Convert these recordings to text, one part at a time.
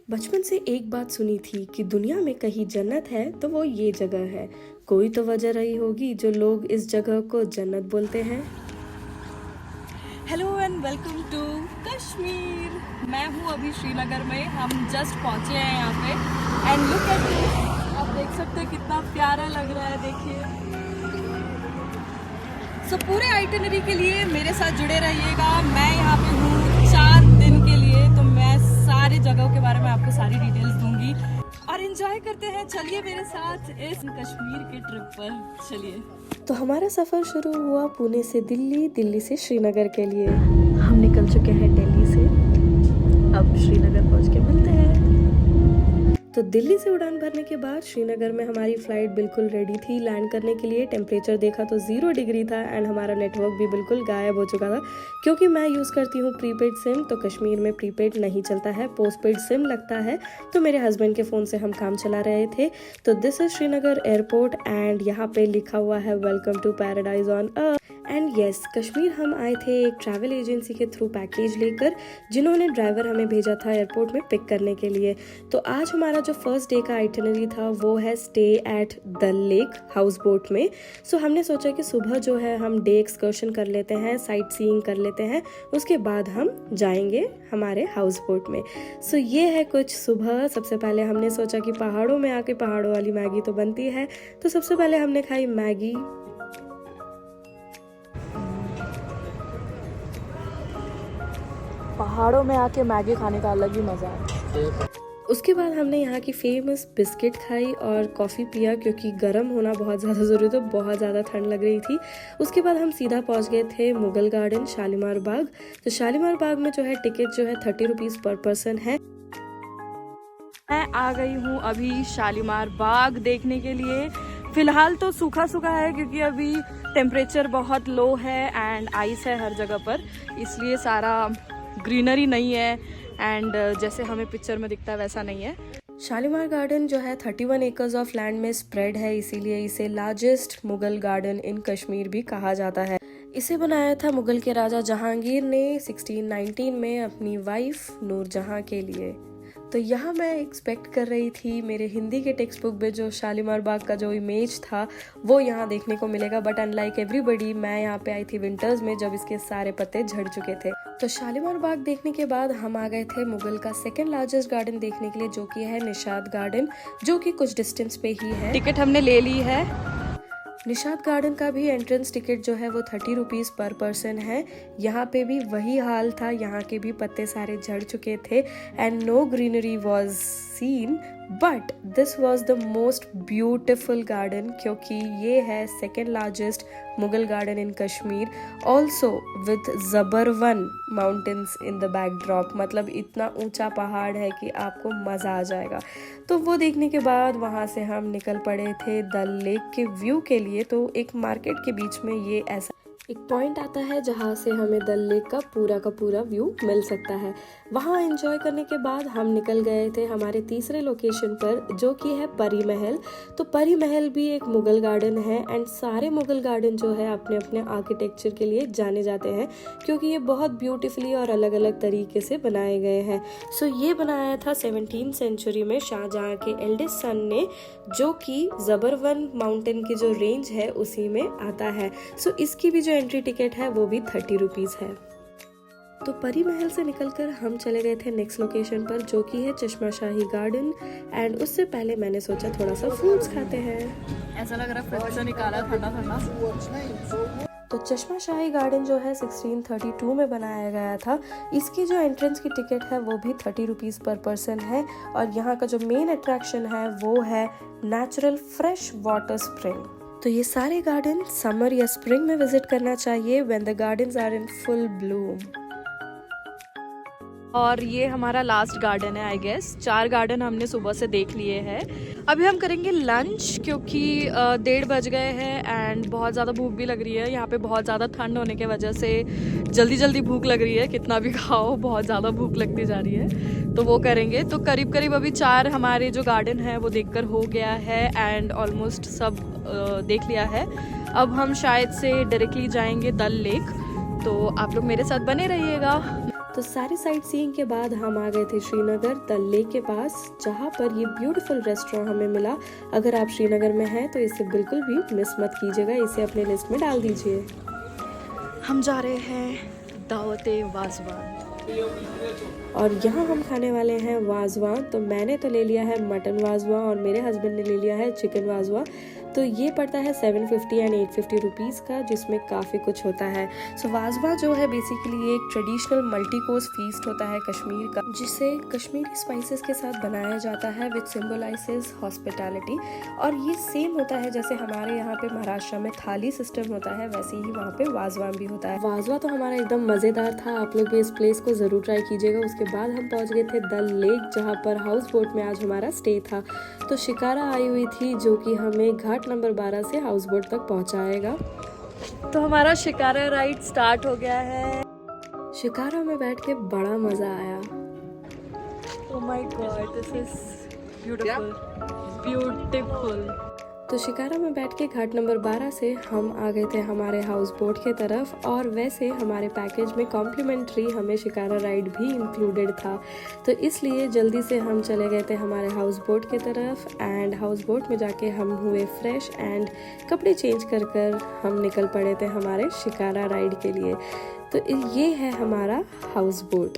बचपन से एक बात सुनी थी कि दुनिया में कहीं जन्नत है तो वो ये जगह है। कोई तो वजह रही होगी जो लोग इस जगह को जन्नत बोलते हैं। Hello and welcome to Kashmir. मैं हूँ अभी श्रीनगर में। हम जस्ट पहुँचे हैं यहाँ पे एंड लुक एट दिस। आप देख सकते हैं कितना प्यारा लग रहा है, देखिए। सो पूरे आइटिनरी के लिए मेरे साथ जुड़े रहिएगा। मैं यहाँ पे हूँ 4 दिन के लिए, तो मैं सारी जगहों के बारे में आपको सारी डिटेल्स दूंगी और एंजॉय करते हैं। चलिए मेरे साथ इस कश्मीर के ट्रिप पर चलिए। तो हमारा सफ़र शुरू हुआ पुणे से दिल्ली, दिल्ली से श्रीनगर के लिए। हम निकल चुके हैं दिल्ली से, अब श्रीनगर पहुंच के मिलते हैं। तो दिल्ली से उड़ान भरने के बाद श्रीनगर में हमारी फ़्लाइट बिल्कुल रेडी थी लैंड करने के लिए। टेम्परेचर देखा तो 0 डिग्री था एंड हमारा नेटवर्क भी बिल्कुल गायब हो चुका था। क्योंकि मैं यूज़ करती हूँ प्रीपेड सिम, तो कश्मीर में प्रीपेड नहीं चलता है, पोस्टपेड सिम लगता है। तो मेरे हस्बैंड के फ़ोन से हम काम चला रहे थे। तो this is Srinagar airport and यहाँ पे लिखा हुआ है welcome to paradise on earth. And yes, Kashmir हम आए थे एक ट्रैवल एजेंसी के थ्रू पैकेज लेकर, जिन्होंने ड्राइवर हमें भेजा था एयरपोर्ट में पिक करने के लिए। तो आज हमारा जो फर्स्ट डे का आइटिनरी था वो है स्टे एट दल लेक हाउस बोट में। सो हमने सोचा कि सुबह जो है हम डे एक्सकर्शन कर लेते हैं, साइट सीइंग कर लेते हैं, उसके बाद हम जाएंगे हमारे हाउस बोट में। सो ये है कुछ सुबह। सबसे पहले हमने सोचा कि पहाड़ों में आके पहाड़ों वाली मैगी तो बनती है, तो सबसे पहले हमने खाई मैगी। पहाड़ों में आके मैगी खाने का अलग ही मज़ा है। उसके बाद हमने यहाँ की फेमस बिस्किट खाई और कॉफ़ी पिया, क्योंकि गर्म होना बहुत ज़्यादा ज़रूरी था, बहुत ज़्यादा ठंड लग रही थी। उसके बाद हम सीधा पहुँच गए थे मुगल गार्डन, शालीमार बाग। तो शालीमार बाग में जो है टिकट जो है 30 रुपीज़ पर पर्सन है। मैं आ गई हूँ अभी शालीमार बाग देखने के लिए। फिलहाल तो सूखा सूखा है क्योंकि अभी टेम्परेचर बहुत लो है एंड आइस है हर जगह पर, इसलिए सारा ग्रीनरी नहीं है एंड जैसे हमें पिक्चर में दिखता है वैसा नहीं है। शालीमार गार्डन जो है 31 एकर्स ऑफ लैंड में स्प्रेड है, इसीलिए इसे largest Mughal garden in Kashmir भी कहा जाता है। इसे बनाया था मुगल के राजा जहांगीर ने 1619 में अपनी वाइफ नूरजहां के लिए। तो यहाँ मैं एक्सपेक्ट कर रही थी मेरे हिंदी के टेक्स्ट बुक में जो शालीमार बाग का जो इमेज था वो यहाँ देखने को मिलेगा, बट अनलाइक एवरीबडी मैं यहाँ पे आई थी विंटर्स में जब इसके सारे पत्ते झड़ चुके थे। तो शालीमार बाग देखने के बाद हम आ गए थे मुगल का सेकंड लार्जेस्ट गार्डन देखने के लिए, जो कि है निशात गार्डन, जो कि कुछ डिस्टेंस पे ही है। टिकट हमने ले ली है। निशात गार्डन का भी एंट्रेंस टिकट जो है वो 30 रुपीज़ पर पर्सन है। यहाँ पे भी वही हाल था, यहाँ के भी पत्ते सारे झड़ चुके थे and no greenery was seen, but this was the most beautiful garden, क्योंकि ये है second largest Mughal garden in Kashmir, also with Zabarwan mountains in the backdrop. मतलब इतना ऊंचा पहाड़ है कि आपको मज़ा आ जाएगा। तो वो देखने के बाद वहाँ से हम निकल पड़े थे दल लेक के व्यू के लिए। तो एक मार्केट के बीच में ये ऐसा एक पॉइंट आता है जहाँ से हमें दल लेक का पूरा व्यू मिल सकता है। वहाँ एंजॉय करने के बाद हम निकल गए थे हमारे तीसरे लोकेशन पर, जो कि है परी महल। तो परी महल भी एक मुगल गार्डन है एंड सारे मुगल गार्डन जो है अपने अपने आर्किटेक्चर के लिए जाने जाते हैं, क्योंकि ये बहुत ब्यूटीफुली और अलग अलग तरीके से बनाए गए हैं। सो ये बनाया था 17th सेंचुरी में शाहजहां के एल्डेस्ट सन ने, जो कि ज़बरवन माउंटेन की जो रेंज है उसी में आता है। सो इसकी भी जो एंट्री टिकट है वो भी 30 रुपीज़ है। तो परी महल से निकलकर हम चले गए थे नेक्स्ट लोकेशन पर, जो कि है चश्मा शाही गार्डन। एंड उससे पहले मैंने सोचा थोड़ा सा फ्रूट्स खाते हैं। ऐसा लग रहा है फ्रिज से निकाला ठंडा ठंडा। तो चश्मा शाही गार्डन जो है 1632 में बनाया गया था। इसकी जो एंट्रेंस की टिकट है वो भी 30 रुपीज़ पर पर्सन है। और यहाँ का जो मेन अट्रैक्शन है वो है नेचुरल फ्रेश वाटर स्प्रिंग। तो ये सारे गार्डन समर या स्प्रिंग में विजिट करना चाहिए, when the gardens are in full bloom. और ये हमारा लास्ट गार्डन है आई गेस। 4 गार्डन हमने सुबह से देख लिए हैं। अभी हम करेंगे लंच, क्योंकि 1:30 बज गए हैं एंड बहुत ज़्यादा भूख भी लग रही है। यहाँ पे बहुत ज़्यादा ठंड होने की वजह से जल्दी जल्दी भूख लग रही है, कितना भी खाओ बहुत ज़्यादा भूख लगती जा रही है। तो वो करेंगे। तो करीब करीब अभी 4 हमारे जो गार्डन है वो देखकर हो गया है एंड ऑलमोस्ट सब देख लिया है। अब हम शायद से डायरेक्टली जाएंगे दल लेक, तो आप लोग मेरे साथ बने रहिएगा। तो सारी साइट सीइंग के बाद हम आ गए थे श्रीनगर डल लेक के पास, जहाँ पर ये ब्यूटीफुल रेस्टोरेंट हमें मिला। अगर आप श्रीनगर में हैं तो इसे बिल्कुल भी मिस मत कीजिएगा, इसे अपने लिस्ट में डाल दीजिए। हम जा रहे हैं दावते वाजवान और यहाँ हम खाने वाले हैं वाजवान। तो मैंने तो ले लिया है मटन वाजवान और मेरे हस्बैंड ने ले लिया है चिकन वाजवान। तो ये पड़ता है 750 एंड 850 रुपीज़ का, जिसमें काफ़ी कुछ होता है। सो वाजवा जो है बेसिकली एक ट्रेडिशनल मल्टी कोर्स फीस्ट होता है कश्मीर का, जिसे कश्मीरी स्पाइसेस के साथ बनाया जाता है विच सिम्बोलाइजेस हॉस्पिटैलिटी। और ये सेम होता है जैसे हमारे यहाँ पे महाराष्ट्र में थाली सिस्टम होता है, वैसे ही वहाँ पे वाजवान भी होता है। वाजवा तो हमारा एकदम मज़ेदार था, आप लोग भी इस प्लेस को ज़रूर ट्राई कीजिएगा। उसके बाद हम पहुँच गए थे डल लेक, जहाँ पर हाउस बोट में आज हमारा स्टे था। तो शिकारा आई हुई थी जो कि हमें घाट नंबर 12 से हाउस बोट तक पहुंचाएगा। तो हमारा शिकारा राइड स्टार्ट हो गया है। शिकारा में बैठ के बड़ा मजा आया। Oh my God, this is beautiful beautiful. तो शिकारा में बैठ के घाट नंबर 12 से हम आ गए थे हमारे हाउस बोट के तरफ। और वैसे हमारे पैकेज में कॉम्प्लीमेंट्री हमें शिकारा राइड भी इंक्लूडेड था, तो इसलिए जल्दी से हम चले गए थे हमारे हाउस बोट के तरफ। एंड हाउस बोट में जाके हम हुए फ्रेश एंड कपड़े चेंज कर हम निकल पड़े थे हमारे शिकारा राइड के लिए। तो ये है हमारा हाउस बोट,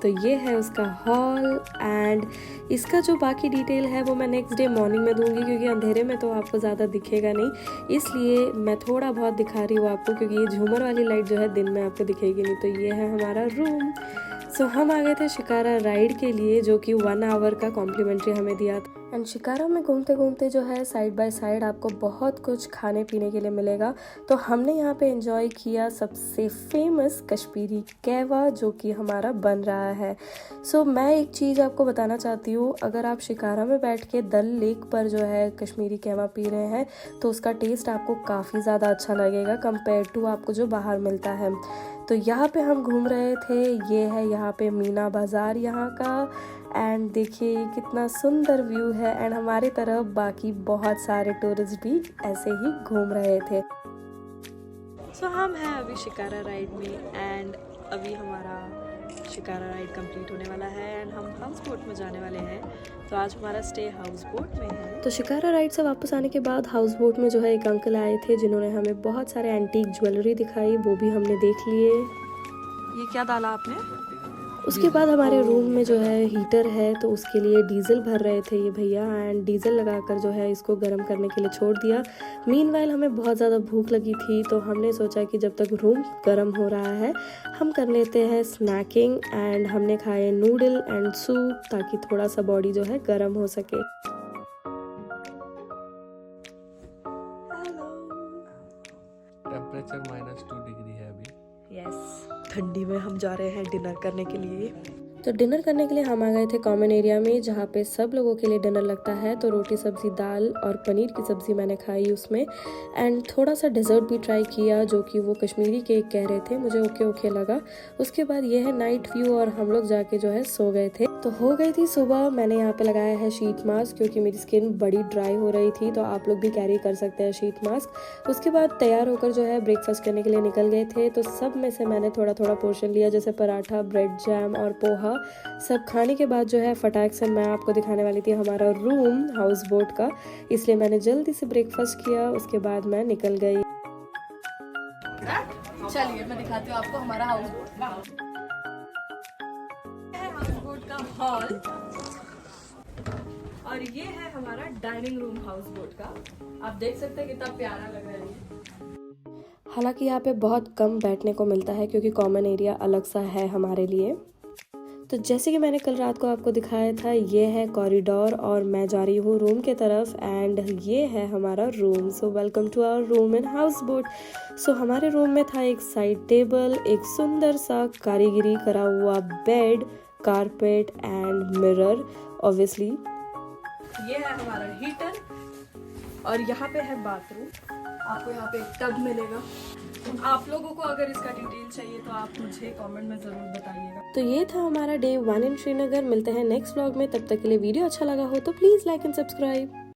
तो ये है उसका हॉल। एंड इसका जो बाकी डिटेल है वो मैं नेक्स्ट डे मॉर्निंग में दूंगी, क्योंकि अंधेरे में तो आपको ज़्यादा दिखेगा नहीं, इसलिए मैं थोड़ा बहुत दिखा रही हूँ आपको, क्योंकि ये झूमर वाली लाइट जो है दिन में आपको दिखेगी नहीं। तो ये है हमारा रूम। सो हम आ गए थे शिकारा राइड के लिए, जो कि 1 आवर का कॉम्प्लीमेंट्री हमें दिया था। एंड शिकारा में घूमते घूमते जो है साइड बाय साइड आपको बहुत कुछ खाने पीने के लिए मिलेगा। तो हमने यहाँ पे एंजॉय किया सबसे फेमस कश्मीरी कहवा, जो कि हमारा बन रहा है। सो मैं एक चीज़ आपको बताना चाहती हूँ, अगर आप शिकारा में बैठ के डल लेक पर जो है कश्मीरी कहवा पी रहे हैं तो उसका टेस्ट आपको काफ़ी ज़्यादा अच्छा लगेगा कंपेयर टू आपको जो बाहर मिलता है। तो यहाँ पे हम घूम रहे थे, ये है यहाँ पे मीना बाज़ार यहाँ का। एंड देखिए कितना सुंदर व्यू है। एंड हमारे तरफ बाकी बहुत सारे टूरिस्ट भी ऐसे ही घूम रहे थे। सो हम हैं अभी शिकारा राइड में एंड अभी हमारा शिकारा राइड कंप्लीट होने वाला है एंड हम हाउस बोट में जाने वाले हैं। तो आज हमारा स्टे हाउस बोट में है। तो शिकारा राइड से वापस आने के बाद हाउस बोट में जो है एक अंकल आए थे, जिन्होंने हमें बहुत सारे एंटीक ज्वेलरी दिखाई, वो भी हमने देख लिए। ये क्या डाला आपने? उसके बाद हमारे रूम में जो है हीटर है, तो उसके लिए डीजल भर रहे थे ये भैया। एंड डीजल लगाकर जो है इसको गर्म करने के लिए छोड़ दिया। मीनवाइल हमें बहुत ज़्यादा भूख लगी थी, तो हमने सोचा कि जब तक रूम गर्म हो रहा है हम कर लेते हैं स्नैकिंग। एंड हमने खाए नूडल एंड सूप, ताकि थोड़ा सा बॉडी जो है गर्म हो सके। टेम्परेचर -2 डिग्री है अभी। यस, ठंडी में हम जा रहे हैं डिनर करने के लिए। तो डिनर करने के लिए हम आ गए थे कॉमन एरिया में, जहाँ पे सब लोगों के लिए डिनर लगता है। तो रोटी सब्जी दाल और पनीर की सब्जी मैंने खाई उसमें। एंड थोड़ा सा डेजर्ट भी ट्राई किया, जो कि वो कश्मीरी केक कह रहे थे, मुझे ओके लगा। उसके बाद ये है नाइट व्यू और हम लोग जाके जो है सो गए थे। तो हो गई थी सुबह। मैंने यहाँ पे लगाया है शीट मास्क, क्योंकि मेरी स्किन बड़ी ड्राई हो रही थी, तो आप लोग भी कैरी कर सकते हैं शीट मास्क। उसके बाद तैयार होकर जो है ब्रेकफास्ट करने के लिए निकल गए थे। तो सब में से मैंने थोड़ा थोड़ा पोर्शन लिया, जैसे पराठा, ब्रेड जैम और पोहा। सब खाने के बाद जो है फटाक से मैं आपको दिखाने वाली थी हमारा रूम हाउस बोट का, इसलिए मैंने जल्दी से ब्रेकफास्ट किया। उसके बाद मैं निकल गई। चलिए मैं दिखाती हूँ आपको हमारा हाउस बोट का हॉल, और ये है हमारा डाइनिंग रूम हाउस बोट का। आप देख सकते हैं कितना प्यारा लग रहा है। हालांकि यहाँ पे बहुत कम बैठने को मिलता है, क्योंकि कॉमन एरिया अलग सा है हमारे लिए। तो जैसे कि मैंने कल रात को आपको दिखाया था, ये है कॉरिडोर और मैं जा रही हूँ रूम के तरफ। एंड ये है हमारा room. So welcome to our room in house so हमारे रूम में था एक साइड टेबल, एक सुंदर सा कारीगरी करा हुआ bed, carpet and mirror obviously. ये है हमारा हीटर और यहाँ पे है बाथरूम। आपको यहाँ पे एक टब मिलेगा। आप लोगों को अगर इसका डिटेल चाहिए तो आप मुझे कमेंट में ज़रूर बताइएगा। तो ये था हमारा डे 1 इन श्रीनगर। मिलते हैं नेक्स्ट व्लॉग में, तब तक के लिए वीडियो अच्छा लगा हो तो प्लीज़ लाइक एंड सब्सक्राइब।